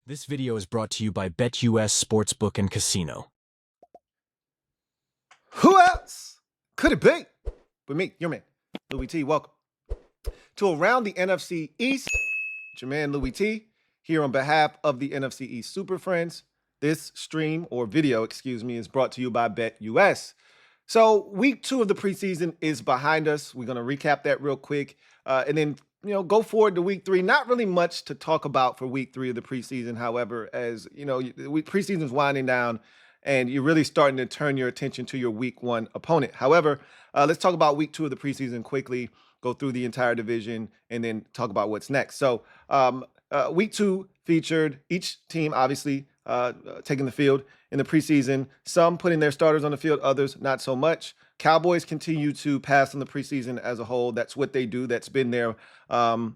This video is brought to you by BetUs Sportsbook and Casino. Who else could it be but me, your man, Louie Tee? Welcome to Around the NFC East. It's your man, Louie Tee, here on behalf of the NFC East Super Friends. This stream, or video, excuse me, is brought to you by BetUs. So week 2 of the preseason is behind us. We're going to recap that real quick and then go forward to week 3. Not really much to talk about for week 3 of the preseason. However, as preseason's winding down and you're really starting to turn your attention to your week 1 opponent. However, let's talk about week 2 of the preseason quickly, go through the entire division, and then talk about what's next. So week 2 featured each team, obviously, taking the field in the preseason. Some putting their starters on the field, others not so much. Cowboys continue to pass on the preseason as a whole. That's what they do. That's been their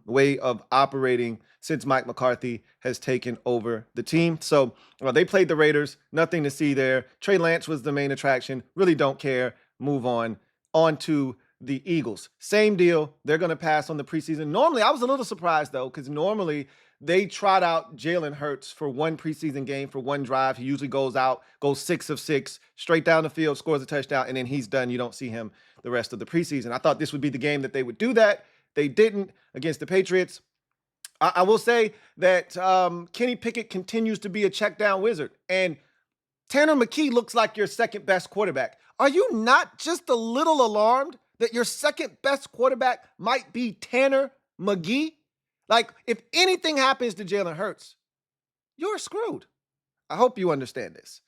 way of operating since Mike McCarthy has taken over the team. So they played the Raiders. Nothing to see there. Trey Lance was the main attraction. Really don't care. Move on. On to the Eagles. Same deal. They're going to pass on the preseason. Normally, I was a little surprised, though, because normally they trot out Jalen Hurts for one preseason game, for one drive. He usually goes 6 of 6, straight down the field, scores a touchdown, and then he's done. You don't see him the rest of the preseason. I thought this would be the game that they would do that. They didn't against the Patriots. I will say that Kenny Pickett continues to be a check down wizard, and Tanner McKee looks like your second best quarterback. Are you not just a little alarmed that your second best quarterback might be Tanner McGee? Like, if anything happens to Jalen Hurts, you're screwed. I hope you understand this.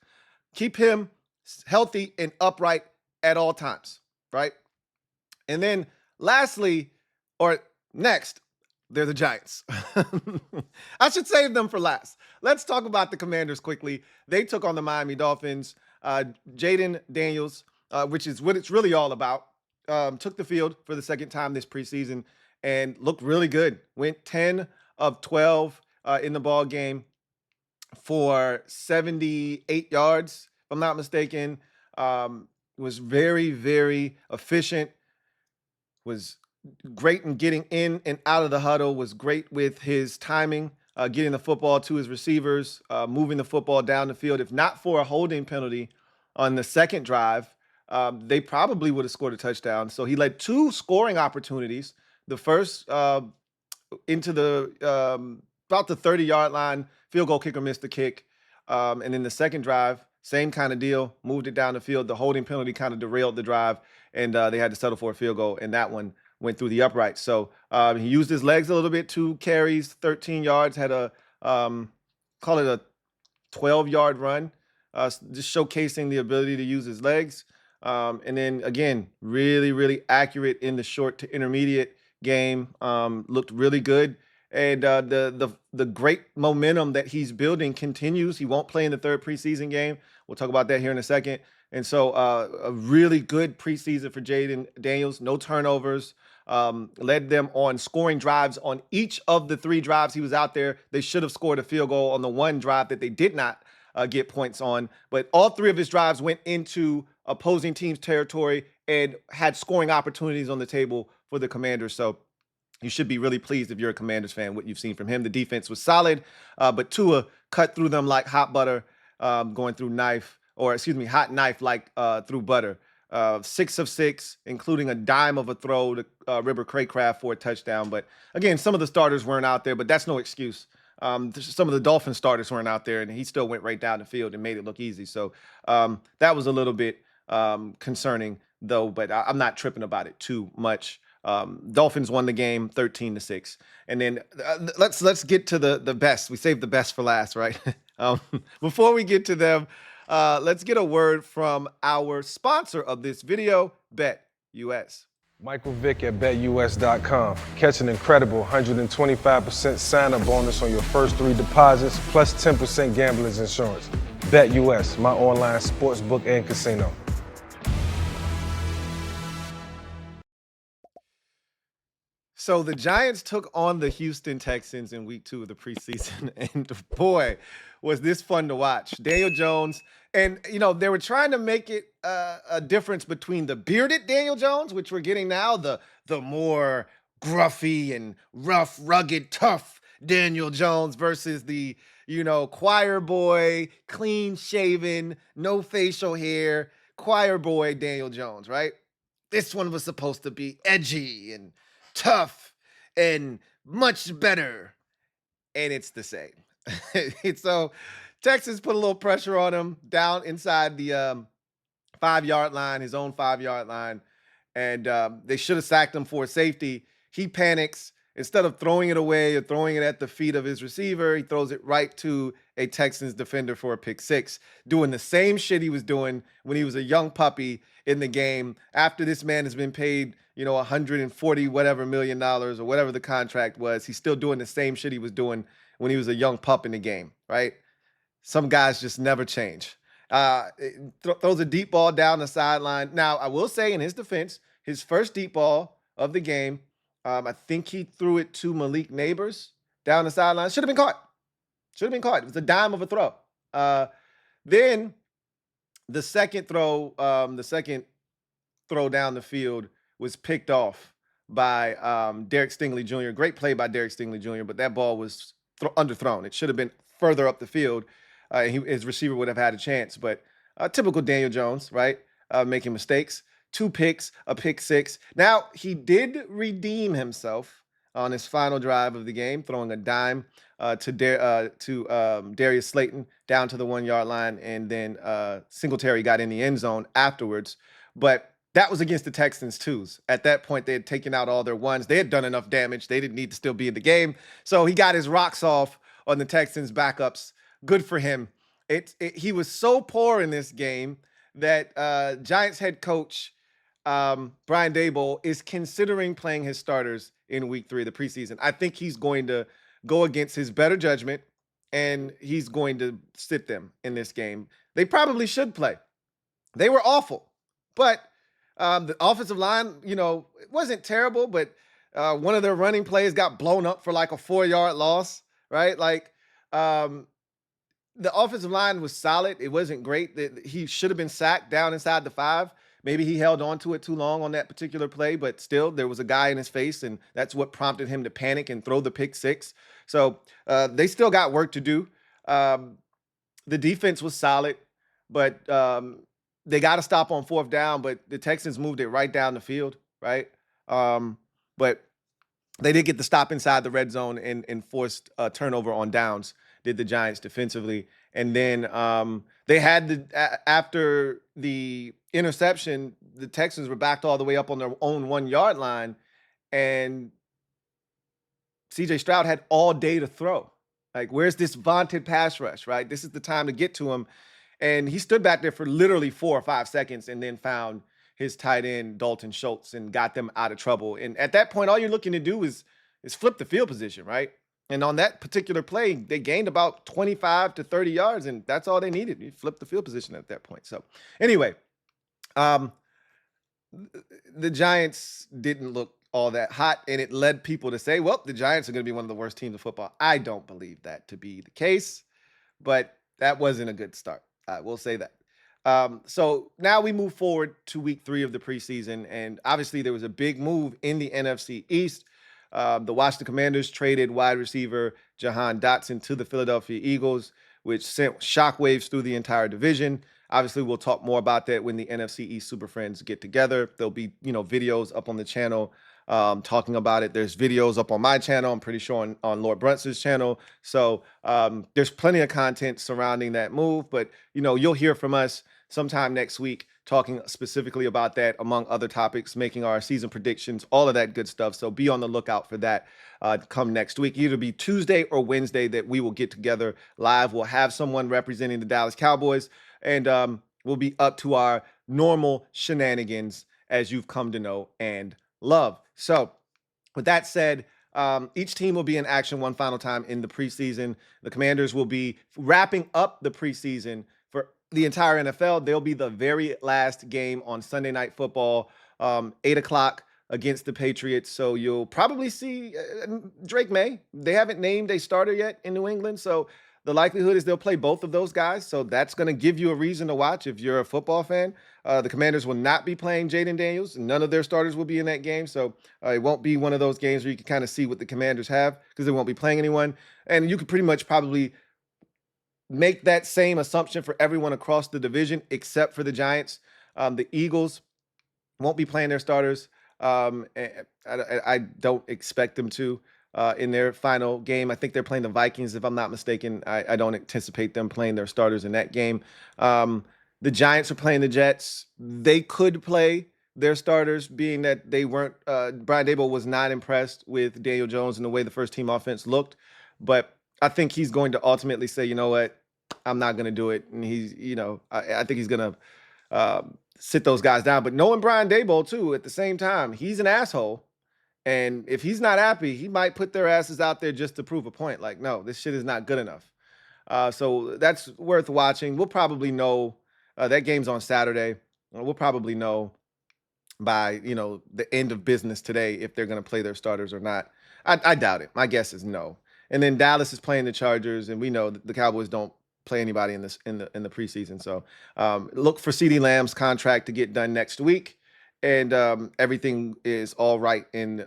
Keep him healthy and upright at all times, right? And then lastly, or next, they're the Giants. I should save them for last. Let's talk about the Commanders quickly. They took on the Miami Dolphins. Jaden Daniels, which is what it's really all about, took the field for the second time this preseason and looked really good. Went 10 of 12 in the ball game for 78 yards, if I'm not mistaken. Was very, very efficient. Was great in getting in and out of the huddle. Was great with his timing, getting the football to his receivers, moving the football down the field. If not for a holding penalty on the second drive, they probably would have scored a touchdown. So he led 2 scoring opportunities. The first into the about the 30-yard line, field goal kicker missed the kick. And then the second drive, same kind of deal, moved it down the field. The holding penalty kind of derailed the drive, and they had to settle for a field goal, and that one went through the uprights. So he used his legs a little bit, 2 carries, 13 yards, had a, call it a 12-yard run, just showcasing the ability to use his legs. And then, again, really, really accurate in the short to intermediate game. Looked really good. And the great momentum that he's building continues. He won't play in the 3rd preseason game. We'll talk about that here in a second. And so a really good preseason for Jaden Daniels. No turnovers. Led them on scoring drives on each of the 3 drives he was out there. They should have scored a field goal on the one drive that they did not get points on. But all 3 of his drives went into opposing teams' territory and had scoring opportunities on the table for the Commanders. So you should be really pleased if you're a Commanders fan, what you've seen from him. The defense was solid, but Tua cut through them like hot butter, going through hot knife like through butter. 6 of 6, including a dime of a throw to River Craycraft for a touchdown. But again, some of the starters weren't out there, but that's no excuse. Some of the Dolphin starters weren't out there, and he still went right down the field and made it look easy. So that was a little bit concerning, though, but I'm not tripping about it too much. Dolphins won the game 13-6. And then let's get to the best. We saved the best for last, right? Before we get to them, let's get a word from our sponsor of this video, BetUs. Michael Vick at BetUs.com. Catch an incredible 125% sign-up bonus on your first 3 deposits, plus 10% gambler's insurance. BetUs, my online sportsbook and casino. So the Giants took on the Houston Texans in week 2 of the preseason, and boy, was this fun to watch. Daniel Jones, and they were trying to make it a difference between the bearded Daniel Jones, which we're getting now, the more gruffy and rough, rugged, tough Daniel Jones, versus the choir boy, clean shaven, no facial hair, choir boy Daniel Jones, right? This one was supposed to be edgy and tough and much better. And it's the same. So Texas put a little pressure on him down inside the 5-yard line, his own 5-yard line. And they should have sacked him for a safety. He panics. Instead of throwing it away or throwing it at the feet of his receiver, he throws it right to a Texans defender for a pick six, doing the same shit he was doing when he was a young puppy in the game. After this man has been paid, $140 whatever million or whatever the contract was, he's still doing the same shit he was doing when he was a young pup in the game, right? Some guys just never change. Throws a deep ball down the sideline. Now, I will say in his defense, his first deep ball of the game, I think he threw it to Malik Neighbors down the sideline. Should have been caught. It was a dime of a throw. Then the second throw down the field was picked off by Derek Stingley Jr. Great play by Derek Stingley Jr., but that ball was underthrown. It should have been further up the field. His receiver would have had a chance, but typical Daniel Jones, right? Making mistakes. 2 picks, a pick six. Now, he did redeem himself on his final drive of the game, throwing a dime to Darius Slayton down to the 1-yard line, and then Singletary got in the end zone afterwards. But that was against the Texans' twos. At that point, they had taken out all their ones. They had done enough damage. They didn't need to still be in the game. So he got his rocks off on the Texans' backups. Good for him. He was so poor in this game that Giants head coach Brian Daboll is considering playing his starters in week 3 of the preseason. I think he's going to go against his better judgment, and he's going to sit them in this game. They probably should play. They were awful, but the offensive line, it wasn't terrible, but one of their running plays got blown up for like a 4-yard loss, right? The offensive line was solid. It wasn't great. He should have been sacked down inside the 5. Maybe he held on to it too long on that particular play, but still, there was a guy in his face, and that's what prompted him to panic and throw the pick six. So they still got work to do. The defense was solid, but they got to stop on 4th down, but the Texans moved it right down the field, right? But they did get the stop inside the red zone and forced a turnover on downs, did the Giants defensively. And then they had after the interception, the Texans were backed all the way up on their own 1-yard line, and CJ Stroud had all day to throw. Like, where's this vaunted pass rush, right? This is the time to get to him. And he stood back there for literally 4 or 5 seconds and then found his tight end, Dalton Schultz, and got them out of trouble. And at that point, all you're looking to do is flip the field position, right? And on that particular play, they gained about 25 to 30 yards, and that's all they needed. You flipped the field position at that point. So anyway, the Giants didn't look all that hot, and it led people to say, well, the Giants are going to be one of the worst teams of football. I don't believe that to be the case, but that wasn't a good start. I will say that. So now we move forward to week 3 of the preseason, and obviously there was a big move in the NFC East. The Washington Commanders traded wide receiver Jahan Dotson to the Philadelphia Eagles, which sent shockwaves through the entire division. Obviously, we'll talk more about that when the NFC East Super Friends get together. There'll be, videos up on the channel talking about it. There's videos up on my channel. I'm pretty sure on Lord BRUNSON'S channel. So there's plenty of content surrounding that move. But, you'll hear from us sometime next week talking specifically about that, among other topics, making our season predictions, all of that good stuff. So be on the lookout for that come next week. Either be Tuesday or Wednesday that we will get together live. We'll have someone representing the Dallas Cowboys, and we'll be up to our normal shenanigans as you've come to know and love. So with that said, each team will be in action one final time in the preseason. The Commanders will be wrapping up the preseason for the entire NFL. They'll be the very last game on Sunday Night Football, 8 o'clock against the Patriots. So you'll probably see Drake May. They haven't named a starter yet in New England, so the likelihood is they'll play both of those guys. So that's going to give you a reason to watch if you're a football fan. The Commanders will not be playing Jaden Daniels. None of their starters will be in that game. So it won't be one of those games where you can kind of see what the Commanders have, because they won't be playing anyone. And you could pretty much probably make that same assumption for everyone across the division except for the Giants. The Eagles won't be playing their starters. I don't expect them to in their final game. I think they're playing the Vikings, if I'm not mistaken. I don't anticipate them playing their starters in that game. The Giants are playing the Jets. They could play their starters, being that they weren't. Brian Daboll was not impressed with Daniel Jones and the way the first team offense looked. But I think he's going to ultimately say, you know what, I'm not going to do it. And he's, I think he's going to sit those guys down. But knowing Brian Daboll too, at the same time, he's an asshole. And if he's not happy, he might put their asses out there just to prove a point. Like, no, this shit is not good enough. So that's worth watching. We'll probably know that game's on Saturday. We'll probably know by, the end of business today if they're going to play their starters or not. I doubt it. My guess is no. And then Dallas is playing the Chargers, and we know the Cowboys don't play anybody in the preseason. So look for CeeDee Lamb's contract to get done next week, and everything is all right in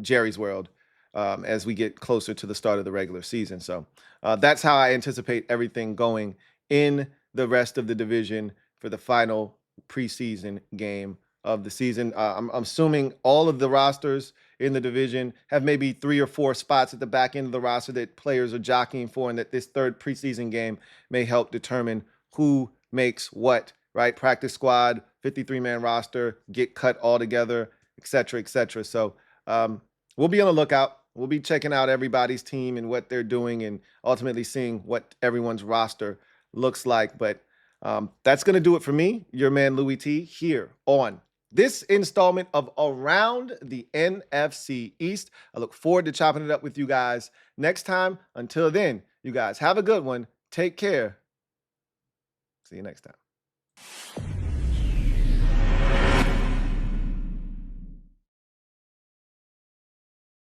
Jerry's world as we get closer to the start of the regular season. So that's how I anticipate everything going in the rest of the division for the final preseason game of the season. I'm assuming all of the rosters in the division have maybe 3 or 4 spots at the back end of the roster that players are jockeying for, and that this third preseason game may help determine who makes what, right? Practice squad, 53-man roster, get cut all together, et cetera, et cetera. So we'll be on the lookout. We'll be checking out everybody's team and what they're doing, and ultimately seeing what everyone's roster looks like. But that's going to do it for me, your man Louie Tee, here on this installment of Around the NFC East. I look forward to chopping it up with you guys next time. Until then, you guys have a good one. Take care. See you next time.